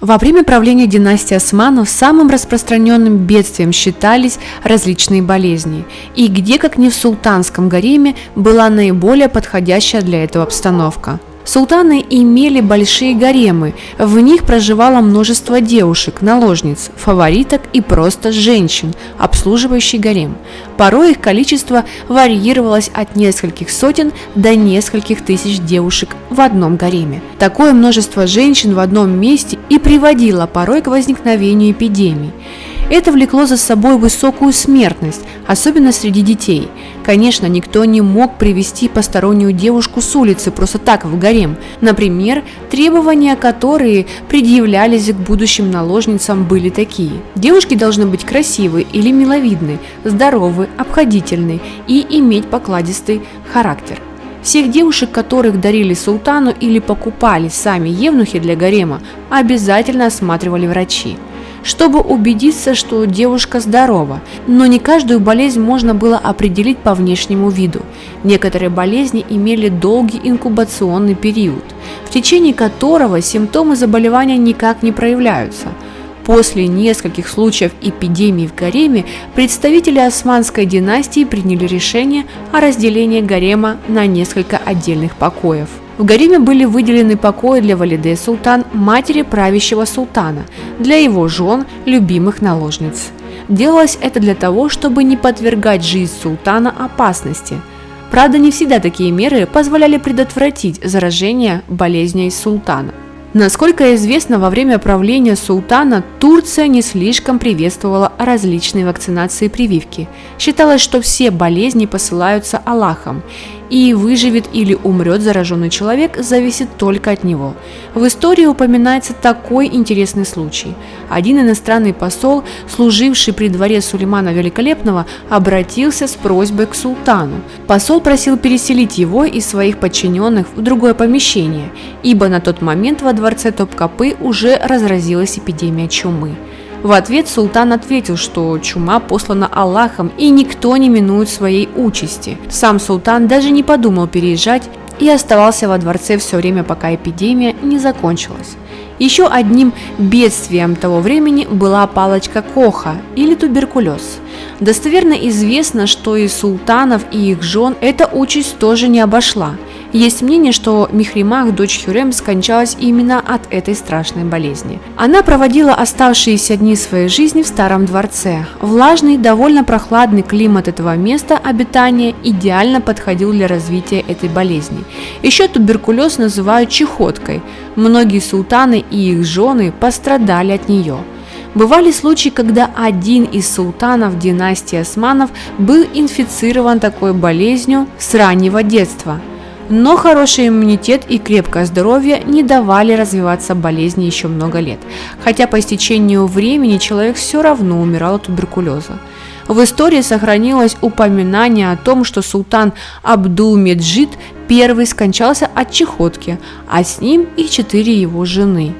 Во время правления династии Османов самым распространенным бедствием считались различные болезни, и где, как не в султанском гареме, была наиболее подходящая для этого обстановка. Султаны имели большие гаремы, в них проживало множество девушек, наложниц, фавориток и просто женщин, обслуживающих гарем. Порой их количество варьировалось от нескольких сотен до нескольких тысяч девушек в одном гареме. Такое множество женщин в одном месте и приводило порой к возникновению эпидемий. Это влекло за собой высокую смертность, особенно среди детей. Конечно, никто не мог привести постороннюю девушку с улицы просто так в гарем. Например, требования, которые предъявлялись к будущим наложницам, были такие. Девушки должны быть красивы или миловидны, здоровы, обходительны и иметь покладистый характер. Всех девушек, которых дарили султану или покупали сами евнухи для гарема, обязательно осматривали врачи, чтобы убедиться, что девушка здорова, но не каждую болезнь можно было определить по внешнему виду. Некоторые болезни имели долгий инкубационный период, в течение которого симптомы заболевания никак не проявляются. После нескольких случаев эпидемии в гареме представители Османской династии приняли решение о разделении гарема на несколько отдельных покоев. В гареме были выделены покои для валиде султан, матери правящего султана, для его жен, любимых наложниц. Делалось это для того, чтобы не подвергать жизнь султана опасности. Правда, не всегда такие меры позволяли предотвратить заражение болезней султана. Насколько известно, во время правления султана Турция не слишком приветствовала различные вакцинации и прививки. Считалось, что все болезни посылаются Аллахом, и выживет или умрет зараженный человек зависит только от него. В истории упоминается такой интересный случай. Один иностранный посол, служивший при дворе Сулеймана Великолепного, обратился с просьбой к султану. Посол просил переселить его и своих подчиненных в другое помещение, ибо на тот момент во дворце Топкапы уже разразилась эпидемия чумы. В ответ султан ответил, что чума послана Аллахом и никто не минует своей участи. Сам султан даже не подумал переезжать и оставался во дворце все время, пока эпидемия не закончилась. Еще одним бедствием того времени была палочка Коха или туберкулез. Достоверно известно, что и султанов, и их жен эта участь тоже не обошла. Есть мнение, что Мехримах, дочь Хюррем, скончалась именно от этой страшной болезни. Она проводила оставшиеся дни своей жизни в старом дворце. Влажный, довольно прохладный климат этого места обитания идеально подходил для развития этой болезни. Еще туберкулез называют чехоткой. Многие султаны и их жены пострадали от нее. Бывали случаи, когда один из султанов династии Османов был инфицирован такой болезнью с раннего детства. Но хороший иммунитет и крепкое здоровье не давали развиваться болезни еще много лет, хотя по истечению времени человек все равно умирал от туберкулеза. В истории сохранилось упоминание о том, что султан Абдул-Меджид I скончался от чехотки, а с ним и 4 его жены.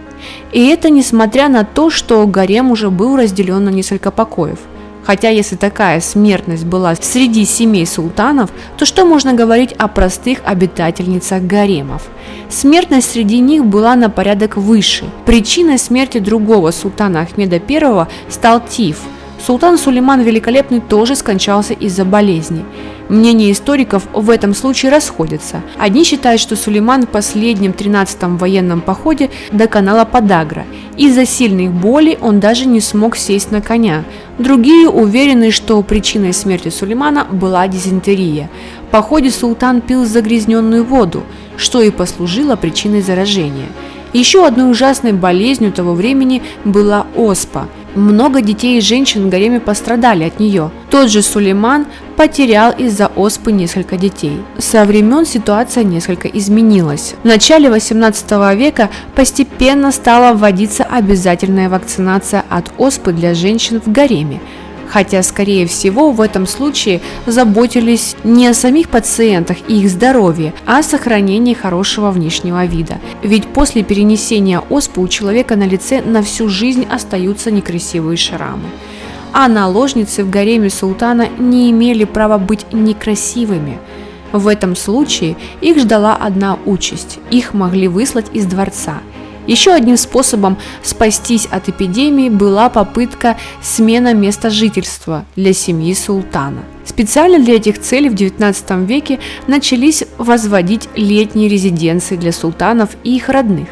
И это несмотря на то, что гарем уже был разделен на несколько покоев. Хотя если такая смертность была среди семей султанов, то что можно говорить о простых обитательницах гаремов? Смертность среди них была на порядок выше. Причиной смерти другого султана Ахмеда I стал тиф. Султан Сулейман Великолепный тоже скончался из-за болезни. Мнения историков в этом случае расходятся. Одни считают, что Сулейман в последнем 13-м военном походе до канала Подагра. Из-за сильных болей он даже не смог сесть на коня. Другие уверены, что причиной смерти Сулеймана была дизентерия. В походе султан пил загрязненную воду, что и послужило причиной заражения. Еще одной ужасной болезнью того времени была оспа. Много детей и женщин в гареме пострадали от нее. Тот же Сулейман потерял из-за оспы несколько детей. Со времен ситуация несколько изменилась. В начале 18 века постепенно стала вводиться обязательная вакцинация от оспы для женщин в гареме. Хотя, скорее всего, в этом случае заботились не о самих пациентах и их здоровье, а о сохранении хорошего внешнего вида. Ведь после перенесения оспы у человека на лице на всю жизнь остаются некрасивые шрамы. А наложницы в гареме султана не имели права быть некрасивыми. В этом случае их ждала одна участь – их могли выслать из дворца. Еще одним способом спастись от эпидемии была попытка смены места жительства для семьи султана. Специально для этих целей в XIX веке начались возводить летние резиденции для султанов и их родных.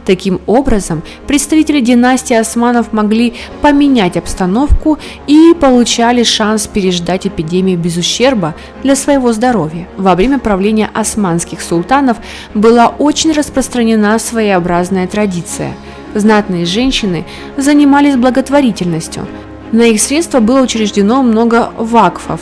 Таким образом, представители династии Османов могли поменять обстановку и получали шанс переждать эпидемию без ущерба для своего здоровья. Во время правления османских султанов была очень распространена своеобразная традиция. Знатные женщины занимались благотворительностью. На их средства было учреждено много вакфов,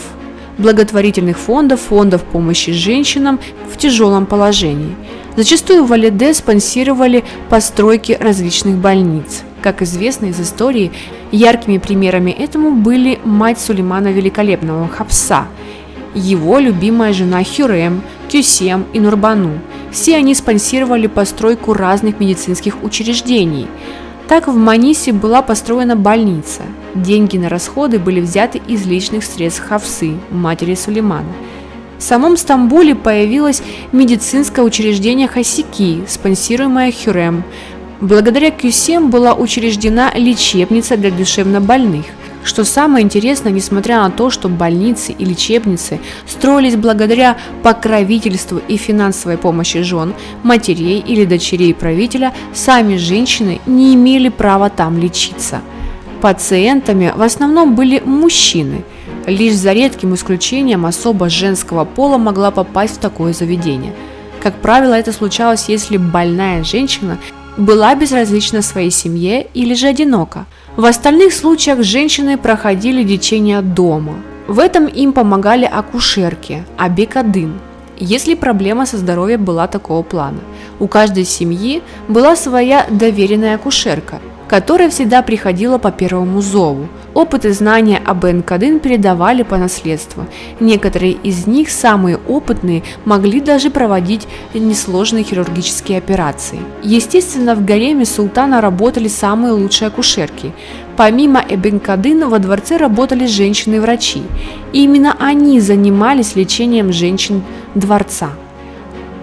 благотворительных фондов, фондов помощи женщинам в тяжелом положении. Зачастую валиде спонсировали постройки различных больниц. Как известно из истории, яркими примерами этому были мать Сулеймана Великолепного Хапса, его любимая жена Хюррем, Кюсем и Нурбану. Все они спонсировали постройку разных медицинских учреждений. Так в Манисе была построена больница. Деньги на расходы были взяты из личных средств Хавсы, матери Сулеймана. В самом Стамбуле появилось медицинское учреждение Хасики, спонсируемое Хюррем. Благодаря Кюсем была учреждена лечебница для душевнобольных. Что самое интересное, несмотря на то, что больницы и лечебницы строились благодаря покровительству и финансовой помощи жен, матерей или дочерей правителя, сами женщины не имели права там лечиться. Пациентами в основном были мужчины. Лишь за редким исключением особа женского пола могла попасть в такое заведение. Как правило, это случалось, если больная женщина была безразлична своей семье или же одинока. В остальных случаях женщины проходили лечение дома. В этом им помогали акушерки, абекадын, если проблема со здоровьем была такого плана. У каждой семьи была своя доверенная акушерка, которая всегда приходила по первому зову. Опыт и знания об Энкадын передавали по наследству. Некоторые из них, самые опытные, могли даже проводить несложные хирургические операции. Естественно, в гареме султана работали самые лучшие акушерки. Помимо Эбн-Кадын во дворце работали женщины-врачи. И именно они занимались лечением женщин дворца.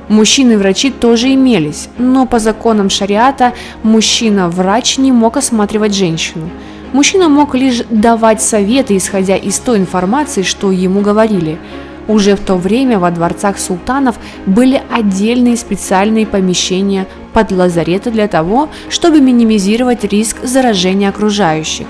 Мужчины-врачи тоже имелись, но по законам шариата мужчина-врач не мог осматривать женщину. Мужчина мог лишь давать советы, исходя из той информации, что ему говорили. Уже в то время во дворцах султанов были отдельные специальные помещения под лазареты для того, чтобы минимизировать риск заражения окружающих.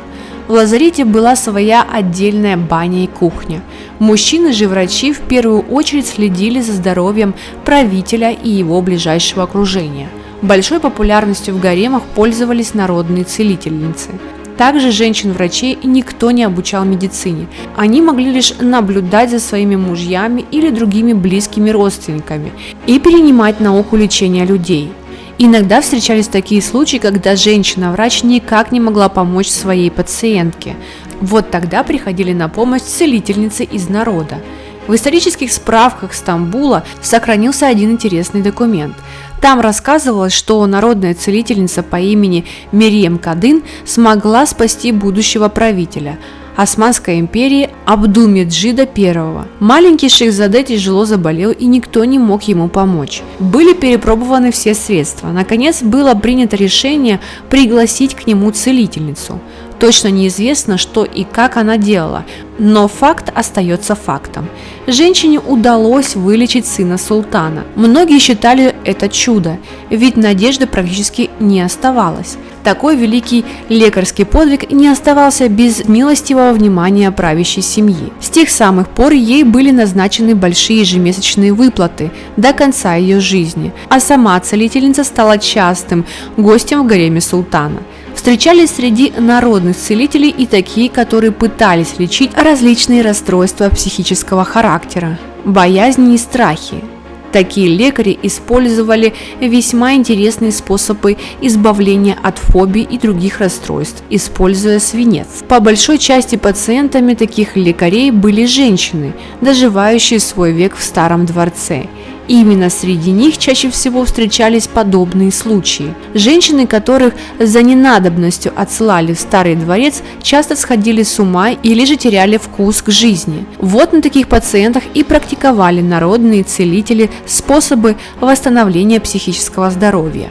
В лазарете была своя отдельная баня и кухня. Мужчины же врачи в первую очередь следили за здоровьем правителя и его ближайшего окружения. Большой популярностью в гаремах пользовались народные целительницы. Также женщин-врачей никто не обучал медицине. Они могли лишь наблюдать за своими мужьями или другими близкими родственниками и перенимать науку лечения людей. Иногда встречались такие случаи, когда женщина-врач никак не могла помочь своей пациентке. Вот тогда приходили на помощь целительницы из народа. В исторических справках Стамбула сохранился один интересный документ. Там рассказывалось, что народная целительница по имени Мерием Кадын смогла спасти будущего правителя Османской империи Абдулмеджида I. Маленький шейхзаде тяжело заболел, и никто не мог ему помочь. Были перепробованы все средства. Наконец было принято решение пригласить к нему целительницу. Точно неизвестно, что и как она делала, но факт остается фактом. Женщине удалось вылечить сына султана. Многие считали это чудо, ведь надежды практически не оставалось. Такой великий лекарский подвиг не оставался без милостивого внимания правящей семьи. С тех самых пор ей были назначены большие ежемесячные выплаты до конца ее жизни, а сама целительница стала частым гостем в гареме султана. Встречались среди народных целителей и такие, которые пытались лечить различные расстройства психического характера, боязни и страхи. Такие лекари использовали весьма интересные способы избавления от фобий и других расстройств, используя свинец. По большой части пациентами таких лекарей были женщины, доживающие свой век в старом дворце. Именно среди них чаще всего встречались подобные случаи. Женщины, которых за ненадобностью отсылали в старый дворец, часто сходили с ума или же теряли вкус к жизни. Вот на таких пациентах и практиковали народные целители способы восстановления психического здоровья.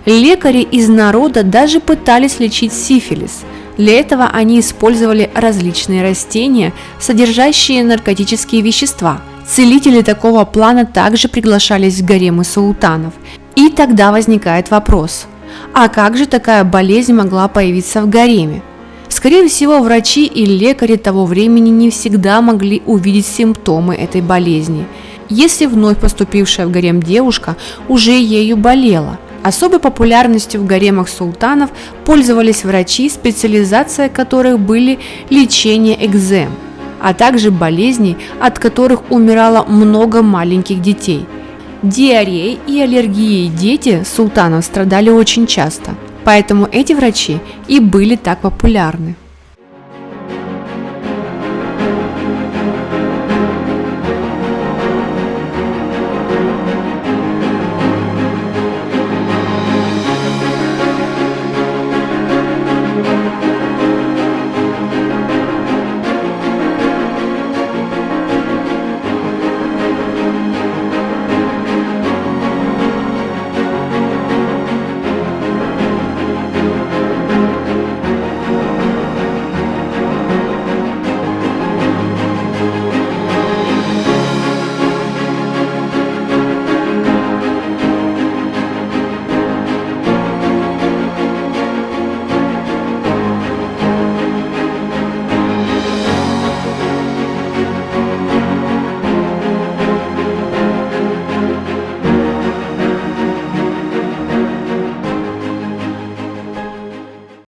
Лекари из народа даже пытались лечить сифилис. Для этого они использовали различные растения, содержащие наркотические вещества. Целители такого плана также приглашались в гаремы султанов. И тогда возникает вопрос: а как же такая болезнь могла появиться в гареме? Скорее всего, врачи и лекари того времени не всегда могли увидеть симптомы этой болезни, если вновь поступившая в гарем девушка уже ею болела. Особой популярностью в гаремах султанов пользовались врачи, специализация которых были лечение экзем, а также болезней, от которых умирало много маленьких детей. Диареей и аллергией дети султанов страдали очень часто, поэтому эти врачи и были так популярны.